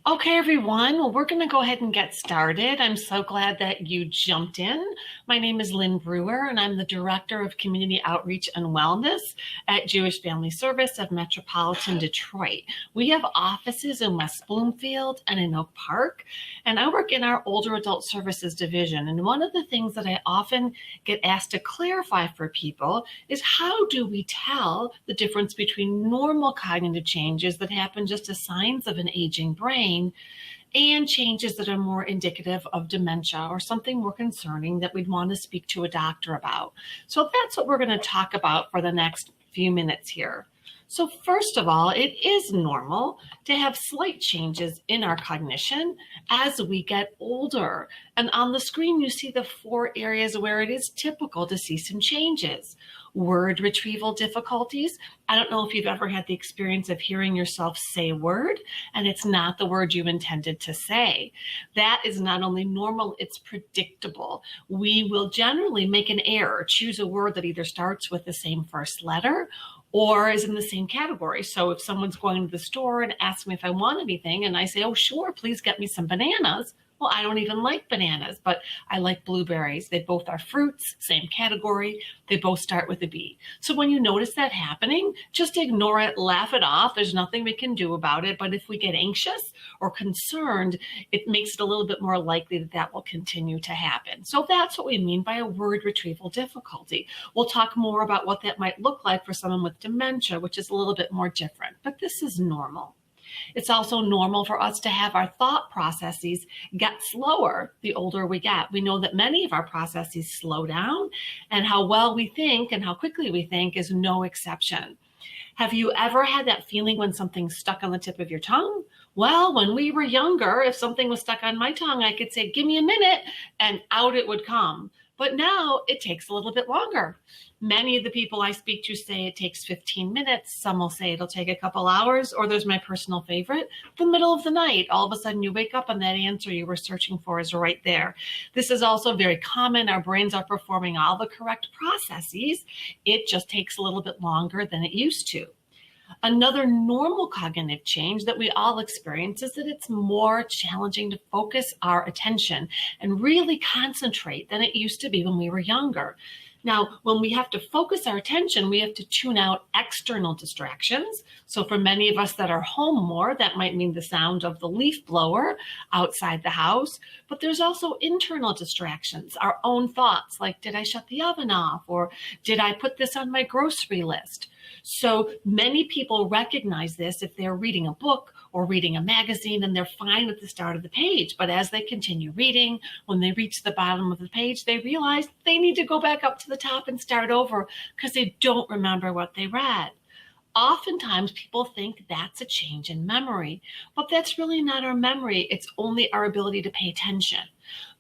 Okay, everyone. Well, we're going to go ahead and get started. I'm so glad that you jumped in. My name is Lynn Brewer, and I'm the Director of Community Outreach and Wellness at Jewish Family Service of Metropolitan Detroit. We have offices in West Bloomfield and in Oak Park, and I work in our Older Adult Services Division. And one of the things that I often get asked to clarify for people is how do we tell the difference between normal cognitive changes that happen just as signs of an aging brain and changes that are more indicative of dementia or something more concerning that we'd want to speak to a doctor about. So that's what we're going to talk about for the next few minutes here. So first of all, it is normal to have slight changes in our cognition as we get older. And on the screen, you see the 4 areas where it is typical to see some changes. Word retrieval difficulties. I don't know if you've ever had the experience of hearing yourself say a word and it's not the word you intended to say. That is not only normal, it's predictable. We will generally make an error, choose a word that either starts with the same first letter or is in the same category. So if someone's going to the store and asks me if I want anything and I say, oh, sure, please get me some bananas. Well, I don't even like bananas, but I like blueberries. They both are fruits, same category. They both start with a B. So when you notice that happening, just ignore it, laugh it off. There's nothing we can do about it. But if we get anxious or concerned, it makes it a little bit more likely that that will continue to happen. So that's what we mean by a word retrieval difficulty. We'll talk more about what that might look like for someone with dementia, which is a little bit more different. But this is normal. It's also normal for us to have our thought processes get slower the older we get. We know that many of our processes slow down, and how well we think and how quickly we think is no exception. Have you ever had that feeling when something's stuck on the tip of your tongue? Well, when we were younger, if something was stuck on my tongue, I could say, give me a minute, and out it would come. But now it takes a little bit longer. Many of the people I speak to say it takes 15 minutes. Some will say it'll take a couple hours, or there's my personal favorite, the middle of the night. All of a sudden you wake up and that answer you were searching for is right there. This is also very common. Our brains are performing all the correct processes. It just takes a little bit longer than it used to. Another normal cognitive change that we all experience is that it's more challenging to focus our attention and really concentrate than it used to be when we were younger. Now, when we have to focus our attention, we have to tune out external distractions. So for many of us that are home more, that might mean the sound of the leaf blower outside the house. But there's also internal distractions, our own thoughts, like, did I shut the oven off? Or did I put this on my grocery list? So many people recognize this if they're reading a book or reading a magazine and they're fine at the start of the page. But as they continue reading, when they reach the bottom of the page, they realize they need to go back up to the top and start over because they don't remember what they read. Oftentimes people think that's a change in memory, but that's really not our memory. It's only our ability to pay attention.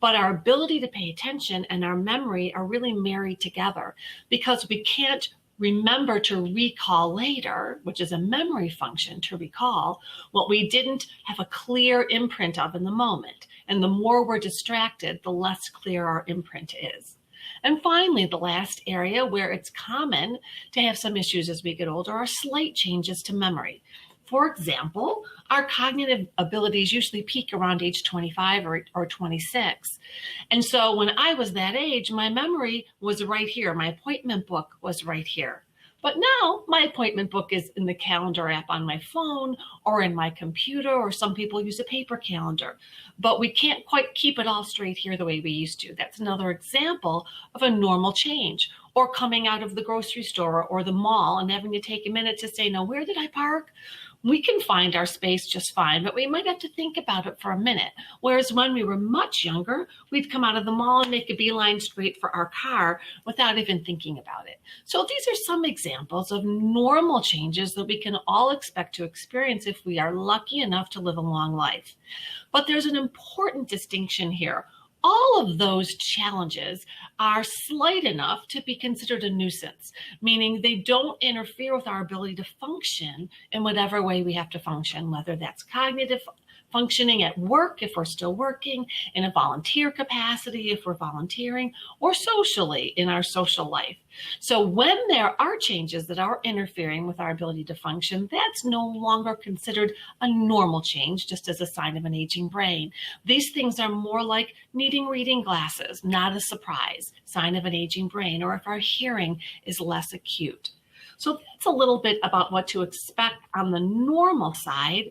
But our ability to pay attention and our memory are really married together because we can't remember to recall later, which is a memory function to recall, what we didn't have a clear imprint of in the moment. And the more we're distracted, the less clear our imprint is. And finally, the last area where it's common to have some issues as we get older are slight changes to memory. For example, our cognitive abilities usually peak around age 25 or 26. And so when I was that age, my memory was right here. My appointment book was right here. But now my appointment book is in the calendar app on my phone or in my computer, or some people use a paper calendar. But we can't quite keep it all straight here the way we used to. That's another example of a normal change. Or coming out of the grocery store or the mall and having to take a minute to say, now, where did I park? We can find our space just fine, but we might have to think about it for a minute. Whereas when we were much younger, we'd come out of the mall and make a beeline straight for our car without even thinking about it. So these are some examples of normal changes that we can all expect to experience if we are lucky enough to live a long life. But there's an important distinction here. All of those challenges are slight enough to be considered a nuisance, meaning they don't interfere with our ability to function in whatever way we have to function, whether that's cognitive functioning at work if we're still working, in a volunteer capacity if we're volunteering, or socially in our social life. So when there are changes that are interfering with our ability to function, that's no longer considered a normal change, just as a sign of an aging brain. These things are more like needing reading glasses, not a surprise, sign of an aging brain, or if our hearing is less acute. So that's a little bit about what to expect on the normal side.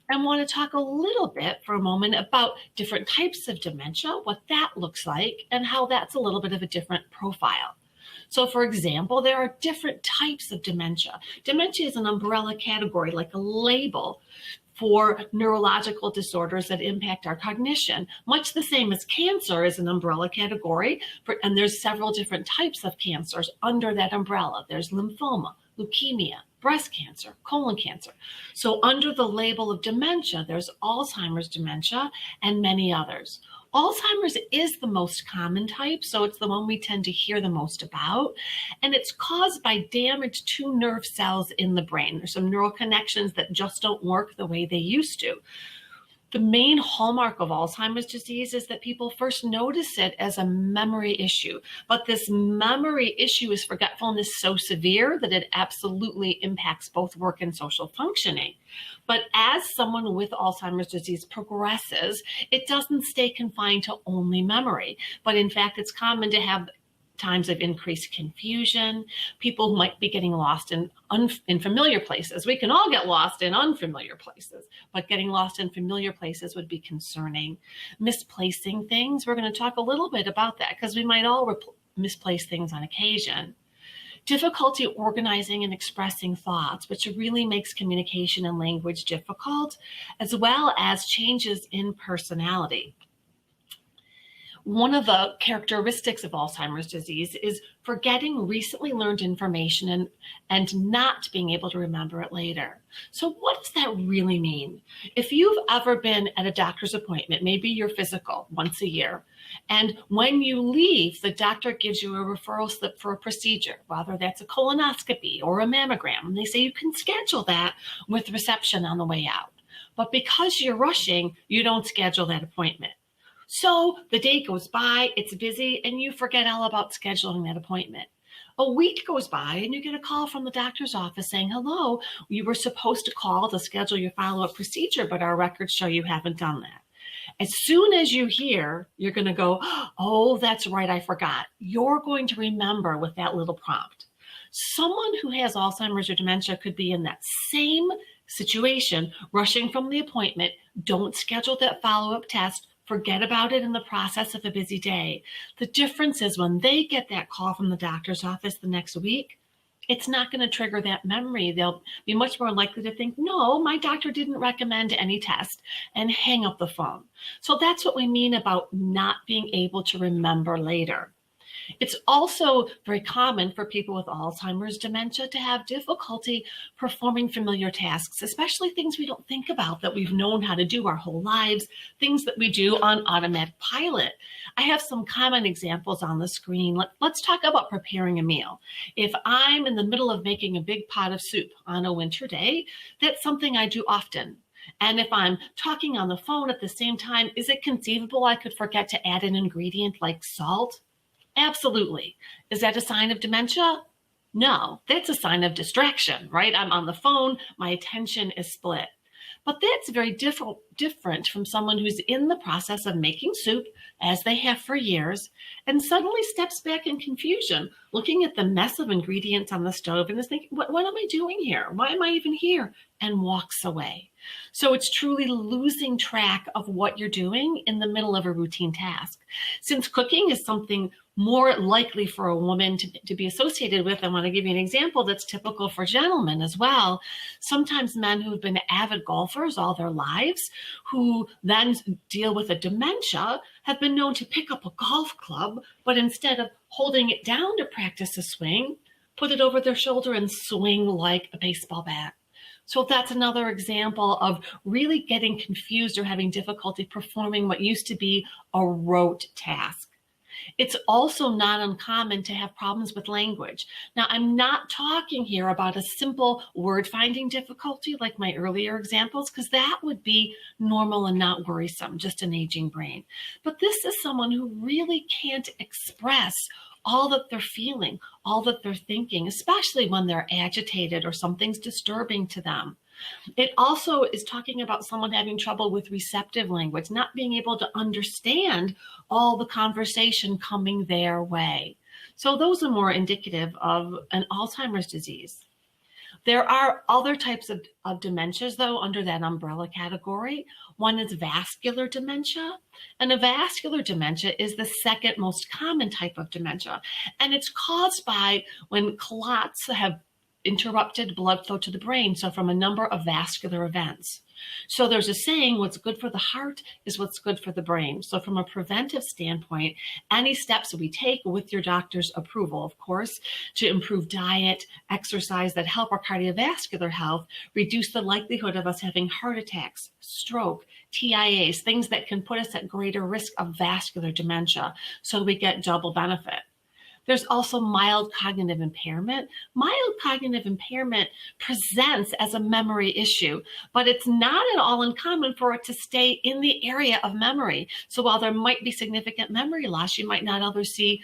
I want to talk a little bit for a moment about different types of dementia, what that looks like, and how that's a little bit of a different profile. So for example, there are different types of dementia. Dementia is an umbrella category, like a label for neurological disorders that impact our cognition, much the same as cancer is an umbrella category, and there's several different types of cancers under that umbrella. There's lymphoma, leukemia, breast cancer, colon cancer. So under the label of dementia, there's Alzheimer's dementia and many others. Alzheimer's is the most common type, so it's the one we tend to hear the most about, and it's caused by damage to nerve cells in the brain. There's some neural connections that just don't work the way they used to. The main hallmark of Alzheimer's disease is that people first notice it as a memory issue, but this memory issue is forgetfulness so severe that it absolutely impacts both work and social functioning. But as someone with Alzheimer's disease progresses, it doesn't stay confined to only memory, but in fact, it's common to have times of increased confusion. People might be getting lost in familiar places. We can all get lost in unfamiliar places, but getting lost in familiar places would be concerning. Misplacing things, we're going to talk a little bit about that because we might all misplace things on occasion. Difficulty organizing and expressing thoughts, which really makes communication and language difficult, as well as changes in personality. One of the characteristics of Alzheimer's disease is forgetting recently learned information and not being able to remember it later. So what does that really mean? If you've ever been at a doctor's appointment, maybe your physical once a year, and when you leave, the doctor gives you a referral slip for a procedure, whether that's a colonoscopy or a mammogram, and they say you can schedule that with reception on the way out. But because you're rushing, you don't schedule that appointment. So the day goes by, it's busy, and you forget all about scheduling that appointment. A week goes by and you get a call from the doctor's office saying, hello, you were supposed to call to schedule your follow-up procedure, but our records show you haven't done that. As soon as you hear, you're going to go, oh, that's right, I forgot. You're going to remember with that little prompt. Someone who has Alzheimer's or dementia could be in that same situation, rushing from the appointment, don't schedule that follow-up test, forget about it in the process of a busy day. The difference is when they get that call from the doctor's office the next week, it's not going to trigger that memory. They'll be much more likely to think, no, my doctor didn't recommend any test, and hang up the phone. So that's what we mean about not being able to remember later. It's also very common for people with Alzheimer's dementia to have difficulty performing familiar tasks, especially things we don't think about that we've known how to do our whole lives, things that we do on automatic pilot. I have some common examples on the screen. Let's talk about preparing a meal. If I'm in the middle of making a big pot of soup on a winter day, that's something I do often. And if I'm talking on the phone at the same time, is it conceivable I could forget to add an ingredient like salt? Absolutely. Is that a sign of dementia? No, that's a sign of distraction, right? I'm on the phone, my attention is split. But that's very different from someone who's in the process of making soup, as they have for years, and suddenly steps back in confusion, looking at the mess of ingredients on the stove and is thinking, what am I doing here? Why am I even here? And walks away. So it's truly losing track of what you're doing in the middle of a routine task. Since cooking is something more likely for a woman to be associated with, I want to give you an example that's typical for gentlemen as well. Sometimes men who've been avid golfers all their lives, who then deal with a dementia, have been known to pick up a golf club, but instead of holding it down to practice a swing, put it over their shoulder and swing like a baseball bat. So that's another example of really getting confused or having difficulty performing what used to be a rote task. It's also not uncommon to have problems with language. Now, I'm not talking here about a simple word-finding difficulty like my earlier examples, because that would be normal and not worrisome, just an aging brain. But this is someone who really can't express all that they're feeling, all that they're thinking, especially when they're agitated or something's disturbing to them. It also is talking about someone having trouble with receptive language, not being able to understand all the conversation coming their way. So those are more indicative of an Alzheimer's disease. There are other types of dementias, though, under that umbrella category. One is vascular dementia, and a vascular dementia is the second most common type of dementia. And it's caused by when clots have interrupted blood flow to the brain, so from a number of vascular events. So there's a saying, what's good for the heart is what's good for the brain. So from a preventive standpoint, any steps we take with your doctor's approval, of course, to improve diet, exercise that help our cardiovascular health, reduce the likelihood of us having heart attacks, stroke, TIAs, things that can put us at greater risk of vascular dementia, so we get double benefit. There's also mild cognitive impairment. Mild cognitive impairment presents as a memory issue, but it's not at all uncommon for it to stay in the area of memory. So while there might be significant memory loss, you might not see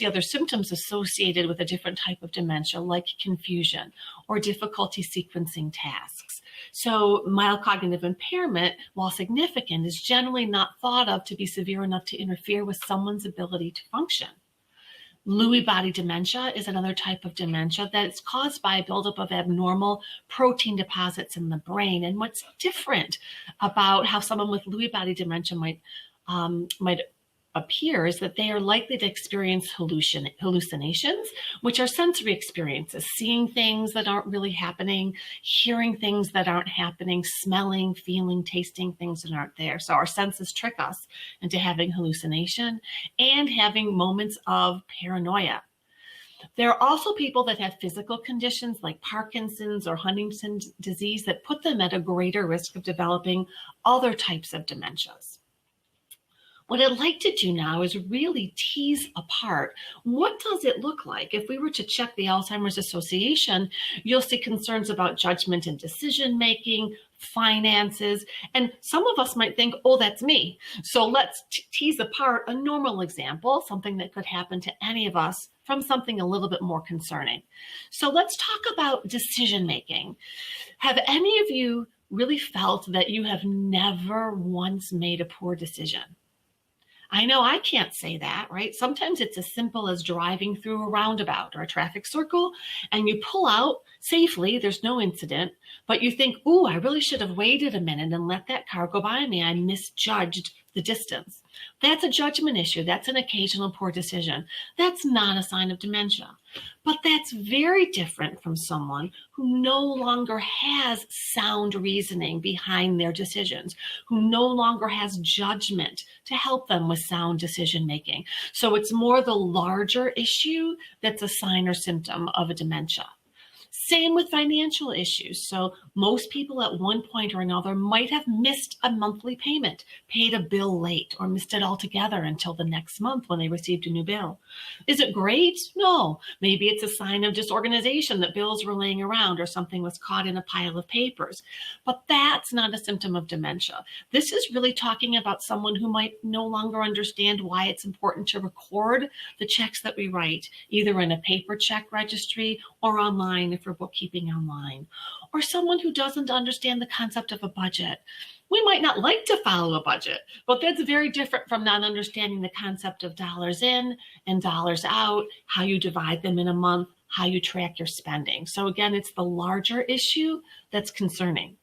other symptoms associated with a different type of dementia, like confusion or difficulty sequencing tasks. So mild cognitive impairment, while significant, is generally not thought of to be severe enough to interfere with someone's ability to function. Lewy body dementia is another type of dementia that is caused by a buildup of abnormal protein deposits in the brain. And what's different about how someone with Lewy body dementia might appear is that they are likely to experience hallucinations, which are sensory experiences, seeing things that aren't really happening, hearing things that aren't happening, smelling, feeling, tasting things that aren't there. So our senses trick us into having hallucination and having moments of paranoia. There are also people that have physical conditions like Parkinson's or Huntington's disease that put them at a greater risk of developing other types of dementias. What I'd like to do now is really tease apart, what does it look like? If we were to check the Alzheimer's Association, you'll see concerns about judgment and decision-making, finances, and some of us might think, oh, that's me. So let's tease apart a normal example, something that could happen to any of us, from something a little bit more concerning. So let's talk about decision-making. Have any of you really felt that you have never once made a poor decision? I know I can't say that, right? Sometimes it's as simple as driving through a roundabout or a traffic circle and you pull out safely, there's no incident, but you think, ooh, I really should have waited a minute and let that car go by me. I misjudged the distance. That's a judgment issue. That's an occasional poor decision. That's not a sign of dementia. But that's very different from someone who no longer has sound reasoning behind their decisions, who no longer has judgment to help them with sound decision making. So it's more the larger issue that's a sign or symptom of a dementia. Same with financial issues. So most people at one point or another might have missed a monthly payment, paid a bill late, or missed it altogether until the next month when they received a new bill. Is it great? No. Maybe it's a sign of disorganization that bills were laying around or something was caught in a pile of papers. But that's not a symptom of dementia. This is really talking about someone who might no longer understand why it's important to record the checks that we write, either in a paper check registry or online if we're bookkeeping online, or someone who doesn't understand the concept of a budget. We might not like to follow a budget, but that's very different from not understanding the concept of dollars in and dollars out, how you divide them in a month, how you track your spending. So again, it's the larger issue that's concerning.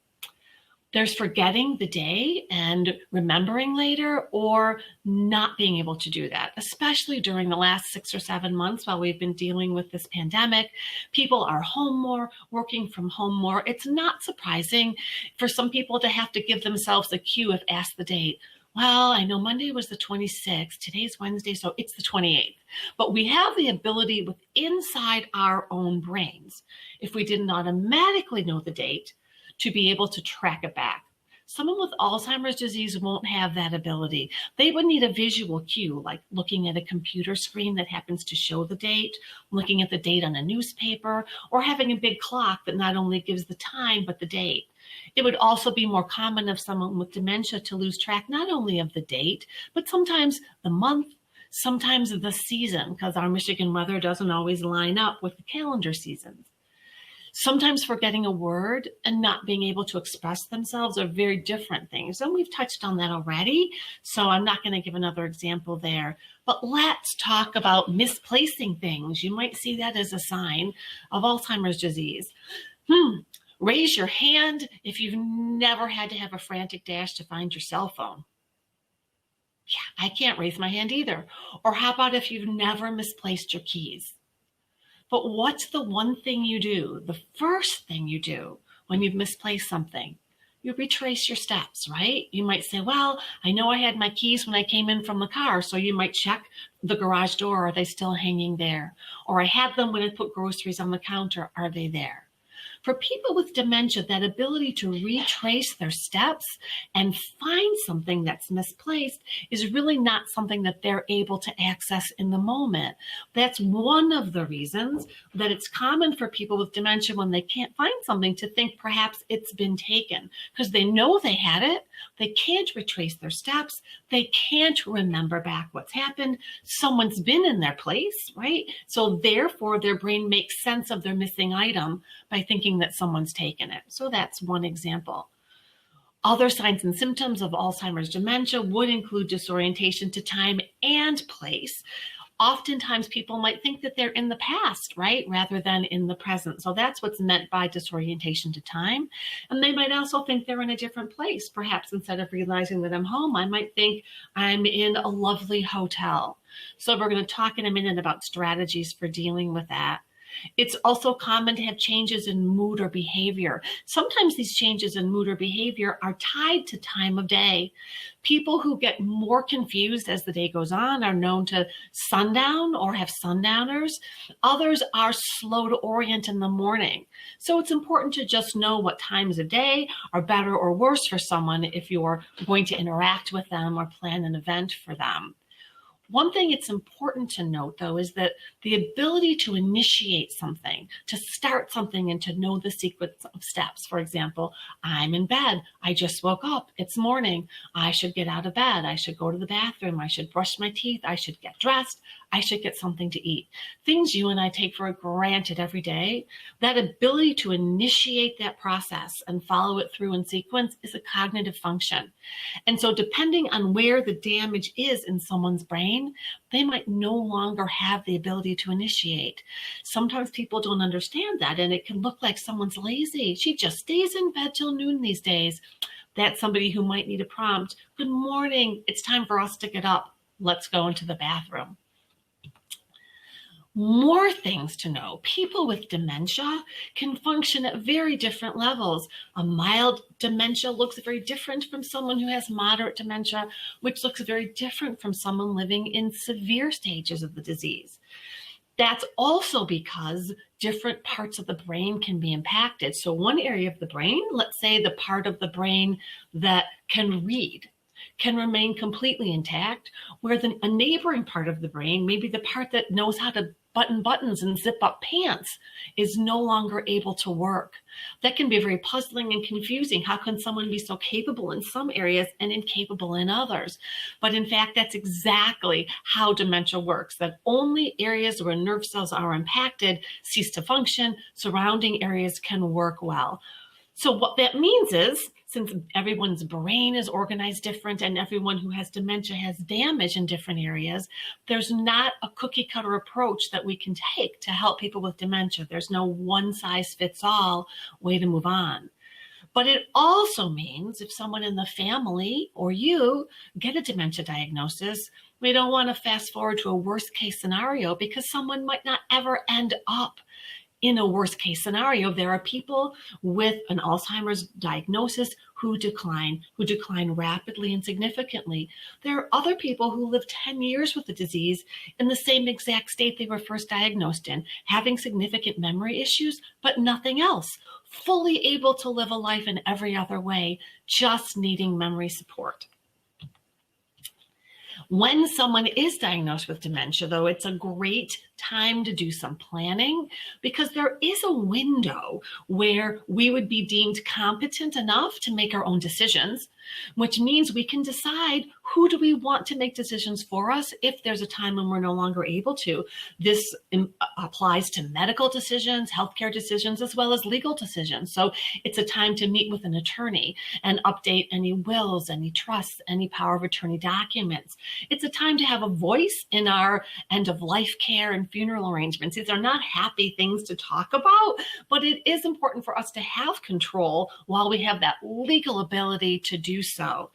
There's forgetting the day and remembering later, or not being able to do that, especially during the last 6 or 7 months while we've been dealing with this pandemic. People are home more, working from home more. It's not surprising for some people to have to give themselves a cue if asked the date. Well, I know Monday was the 26th, today's Wednesday, so it's the 28th. But we have the ability with inside our own brains, if we didn't automatically know the date, to be able to track it back. Someone with Alzheimer's disease won't have that ability. They would need a visual cue, like looking at a computer screen that happens to show the date, looking at the date on a newspaper, or having a big clock that not only gives the time, but the date. It would also be more common of someone with dementia to lose track not only of the date, but sometimes the month, sometimes the season, because our Michigan weather doesn't always line up with the calendar seasons. Sometimes forgetting a word and not being able to express themselves are very different things. And we've touched on that already, so I'm not going to give another example there. But let's talk about misplacing things. You might see that as a sign of Alzheimer's disease. Raise your hand if you've never had to have a frantic dash to find your cell phone. Yeah, I can't raise my hand either. Or how about if you've never misplaced your keys? But what's the one thing you do, the first thing you do when you've misplaced something? You retrace your steps, right? You might say, well, I know I had my keys when I came in from the car, so you might check the garage door. Are they still hanging there? Or I had them when I put groceries on the counter. Are they there? For people with dementia, that ability to retrace their steps and find something that's misplaced is really not something that they're able to access in the moment. That's one of the reasons that it's common for people with dementia when they can't find something to think perhaps it's been taken, because they know they had it. They can't retrace their steps. They can't remember back what's happened. Someone's been in their place, right? So therefore, their brain makes sense of their missing item by thinking that someone's taken it. So that's one example. Other signs and symptoms of Alzheimer's dementia would include disorientation to time and place. Oftentimes people might think that they're in the past, right, rather than in the present. So that's what's meant by disorientation to time. And they might also think they're in a different place. Perhaps instead of realizing that I'm home, I might think I'm in a lovely hotel. So we're going to talk in a minute about strategies for dealing with that. It's also common to have changes in mood or behavior. Sometimes these changes in mood or behavior are tied to time of day. People who get more confused as the day goes on are known to sundown or have sundowners. Others are slow to orient in the morning. So it's important to just know what times of day are better or worse for someone if you're going to interact with them or plan an event for them. One thing it's important to note, though, is that the ability to initiate something, to start something and to know the sequence of steps. For example, I'm in bed. I just woke up. It's morning. I should get out of bed. I should go to the bathroom. I should brush my teeth. I should get dressed. I should get something to eat. Things you and I take for granted every day, that ability to initiate that process and follow it through in sequence is a cognitive function. And so depending on where the damage is in someone's brain, they might no longer have the ability to initiate. Sometimes people don't understand that, and it can look like someone's lazy. She just stays in bed till noon these days. That's somebody who might need a prompt. Good morning. It's time for us to get up. Let's go into the bathroom. More things to know. People with dementia can function at very different levels. A mild dementia looks very different from someone who has moderate dementia, which looks very different from someone living in severe stages of the disease. That's also because different parts of the brain can be impacted. So one area of the brain, let's say the part of the brain that can read, can remain completely intact, where a neighboring part of the brain, maybe the part that knows how to button buttons and zip up pants, is no longer able to work. That can be very puzzling and confusing. How can someone be so capable in some areas and incapable in others? But in fact, that's exactly how dementia works, that only areas where nerve cells are impacted cease to function, surrounding areas can work well. So what that means is, since everyone's brain is organized different and everyone who has dementia has damage in different areas, there's not a cookie cutter approach that we can take to help people with dementia. There's no one size fits all way to move on. But it also means if someone in the family or you get a dementia diagnosis, we don't want to fast forward to a worst case scenario, because someone might not ever end up in a worst case scenario. There are people with an Alzheimer's diagnosis who decline rapidly and significantly. There are other people who live 10 years with the disease in the same exact state they were first diagnosed in, having significant memory issues, but nothing else, fully able to live a life in every other way, just needing memory support. When someone is diagnosed with dementia, though, it's a great time to do some planning, because there is a window where we would be deemed competent enough to make our own decisions, which means we can decide who do we want to make decisions for us if there's a time when we're no longer able to. This applies to medical decisions, healthcare decisions, as well as legal decisions. So it's a time to meet with an attorney and update any wills, any trusts, any power of attorney documents. It's a time to have a voice in our end of life care and funeral arrangements. These are not happy things to talk about, but it is important for us to have control while we have that legal ability to do so.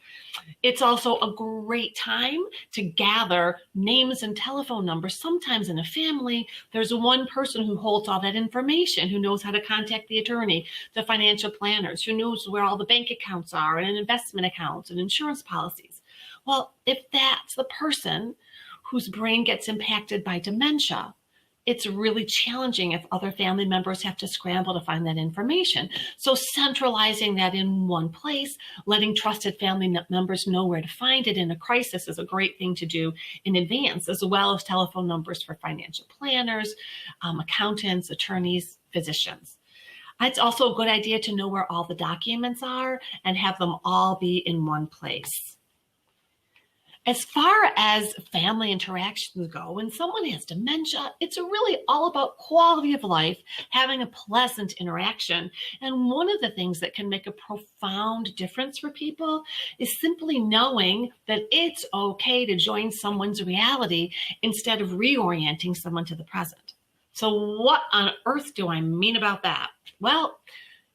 It's also a great time to gather names and telephone numbers. Sometimes in a family, there's one person who holds all that information, who knows how to contact the attorney, the financial planners, who knows where all the bank accounts are and investment accounts and insurance policies. Well, if that's the person whose brain gets impacted by dementia, it's really challenging if other family members have to scramble to find that information. So centralizing that in one place, letting trusted family members know where to find it in a crisis is a great thing to do in advance, as well as telephone numbers for financial planners, accountants, attorneys, physicians. It's also a good idea to know where all the documents are and have them all be in one place. As far as family interactions go, when someone has dementia, it's really all about quality of life, having a pleasant interaction. And one of the things that can make a profound difference for people is simply knowing that it's okay to join someone's reality instead of reorienting someone to the present. So what on earth do I mean about that? Well,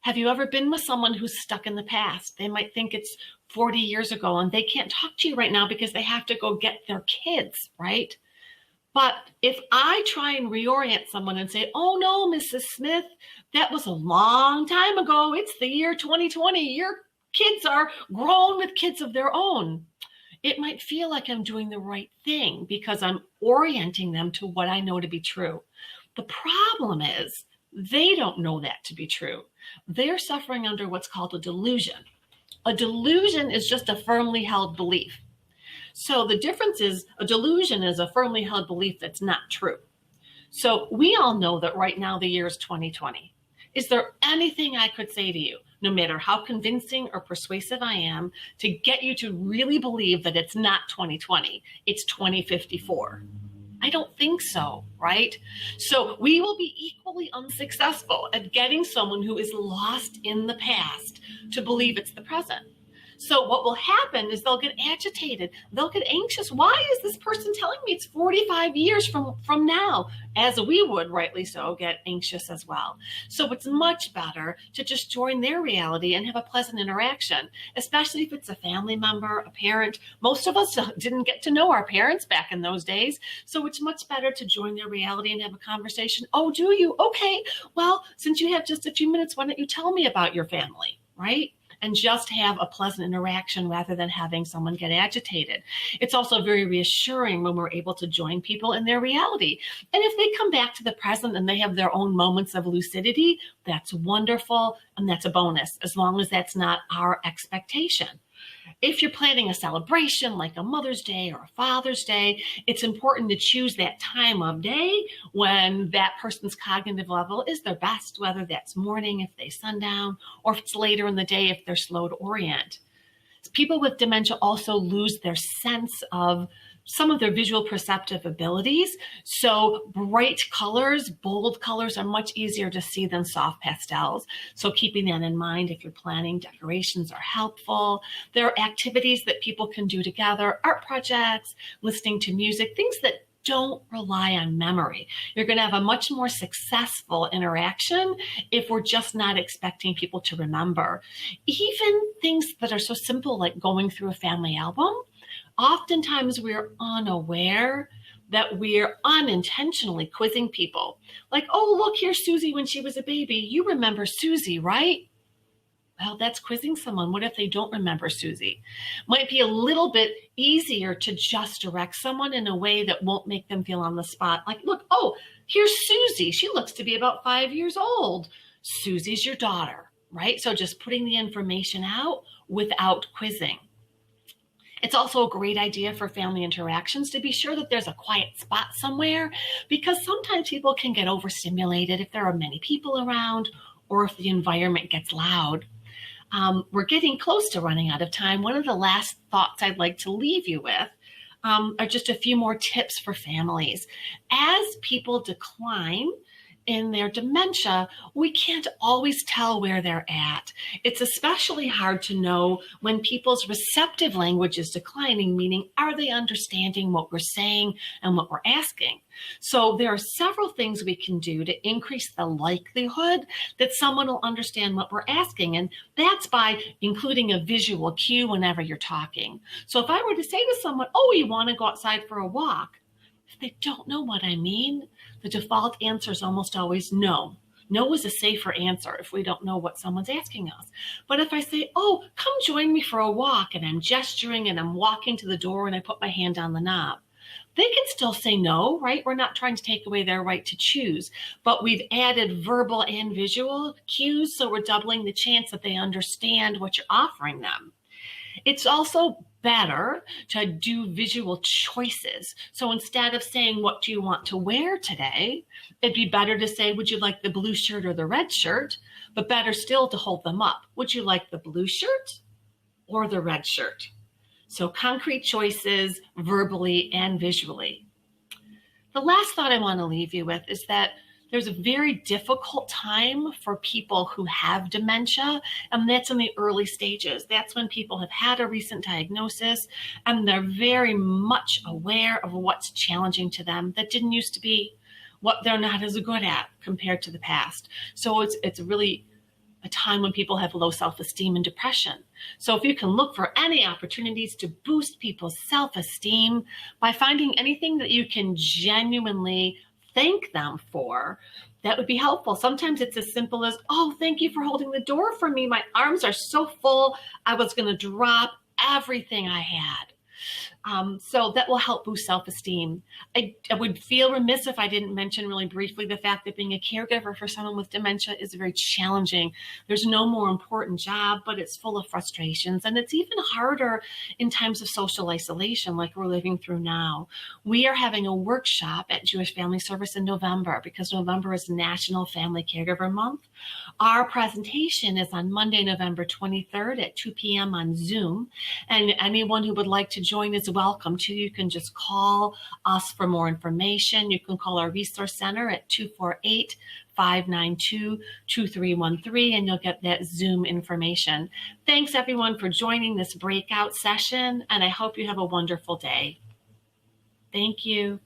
have you ever been with someone who's stuck in the past? They might think it's 40 years ago and they can't talk to you right now because they have to go get their kids, right? But if I try and reorient someone and say, oh no, Mrs. Smith, that was a long time ago. It's the year 2020. Your kids are grown with kids of their own. It might feel like I'm doing the right thing because I'm orienting them to what I know to be true. The problem is they don't know that to be true. They're suffering under what's called a delusion. A delusion is just a firmly held belief. So the difference is a delusion is a firmly held belief that's not true. So we all know that right now the year is 2020. Is there anything I could say to you, no matter how convincing or persuasive I am, to get you to really believe that it's not 2020, it's 2054? I don't think so, right? So we will be equally unsuccessful at getting someone who is lost in the past to believe it's the present. So what will happen is they'll get agitated. They'll get anxious. Why is this person telling me it's 45 years from now? As we would, rightly so, get anxious as well. So it's much better to just join their reality and have a pleasant interaction, especially if it's a family member, a parent. Most of us didn't get to know our parents back in those days. So it's much better to join their reality and have a conversation. Oh, do you? Okay. Well, since you have just a few minutes, why don't you tell me about your family, right? And just have a pleasant interaction rather than having someone get agitated. It's also very reassuring when we're able to join people in their reality. And if they come back to the present and they have their own moments of lucidity, that's wonderful and that's a bonus, as long as that's not our expectation. If you're planning a celebration like a Mother's Day or a Father's Day, it's important to choose that time of day when that person's cognitive level is their best, whether that's morning if they sundown, or if it's later in the day if they're slow to orient. People with dementia also lose their sense of some of their visual perceptive abilities. So bright colors, bold colors are much easier to see than soft pastels. So keeping that in mind, if you're planning, decorations are helpful. There are activities that people can do together, art projects, listening to music, things that don't rely on memory. You're going to have a much more successful interaction if we're just not expecting people to remember. Even things that are so simple like going through a family album, oftentimes we're unaware that we're unintentionally quizzing people. Like, oh, look, here's Susie when she was a baby. You remember Susie, right? Well, that's quizzing someone. What if they don't remember Susie? Might be a little bit easier to just direct someone in a way that won't make them feel on the spot. Like, look, oh, here's Susie. She looks to be about 5 years old. Susie's your daughter, right? So just putting the information out without quizzing. It's also a great idea for family interactions to be sure that there's a quiet spot somewhere, because sometimes people can get overstimulated if there are many people around or if the environment gets loud. We're getting close to running out of time. One of the last thoughts I'd like to leave you with are just a few more tips for families. As people decline in their dementia, we can't always tell where they're at. It's especially hard to know when people's receptive language is declining, meaning are they understanding what we're saying and what we're asking? So there are several things we can do to increase the likelihood that someone will understand what we're asking. And that's by including a visual cue whenever you're talking. So if I were to say to someone, oh, you want to go outside for a walk? If they don't know what I mean, the default answer is almost always no. No is a safer answer if we don't know what someone's asking us. But if I say, oh, come join me for a walk, and I'm gesturing and I'm walking to the door and I put my hand on the knob, they can still say no, right? We're not trying to take away their right to choose, but we've added verbal and visual cues, so we're doubling the chance that they understand what you're offering them. It's also better to do visual choices. So instead of saying, what do you want to wear today? It'd be better to say, would you like the blue shirt or the red shirt? But better still to hold them up. Would you like the blue shirt or the red shirt? So concrete choices verbally and visually. The last thought I want to leave you with is that there's a very difficult time for people who have dementia, and that's in the early stages. That's when people have had a recent diagnosis and they're very much aware of what's challenging to them that didn't used to be what they're not as good at compared to the past. So it's really a time when people have low self-esteem and depression. So if you can look for any opportunities to boost people's self-esteem by finding anything that you can genuinely thank them for, that would be helpful. Sometimes it's as simple as, oh, thank you for holding the door for me. My arms are so full, I was going to drop everything I had. So that will help boost self-esteem. I would feel remiss if I didn't mention really briefly the fact that being a caregiver for someone with dementia is very challenging. There's no more important job, but it's full of frustrations. And it's even harder in times of social isolation like we're living through now. We are having a workshop at Jewish Family Service in November because November is National Family Caregiver Month. Our presentation is on Monday, November 23rd at 2 p.m. on Zoom. And anyone who would like to join is welcome to. You can just call us for more information. You can call our resource center at 248-592-2313 and you'll get that Zoom information. Thanks everyone for joining this breakout session, and I hope you have a wonderful day. Thank you.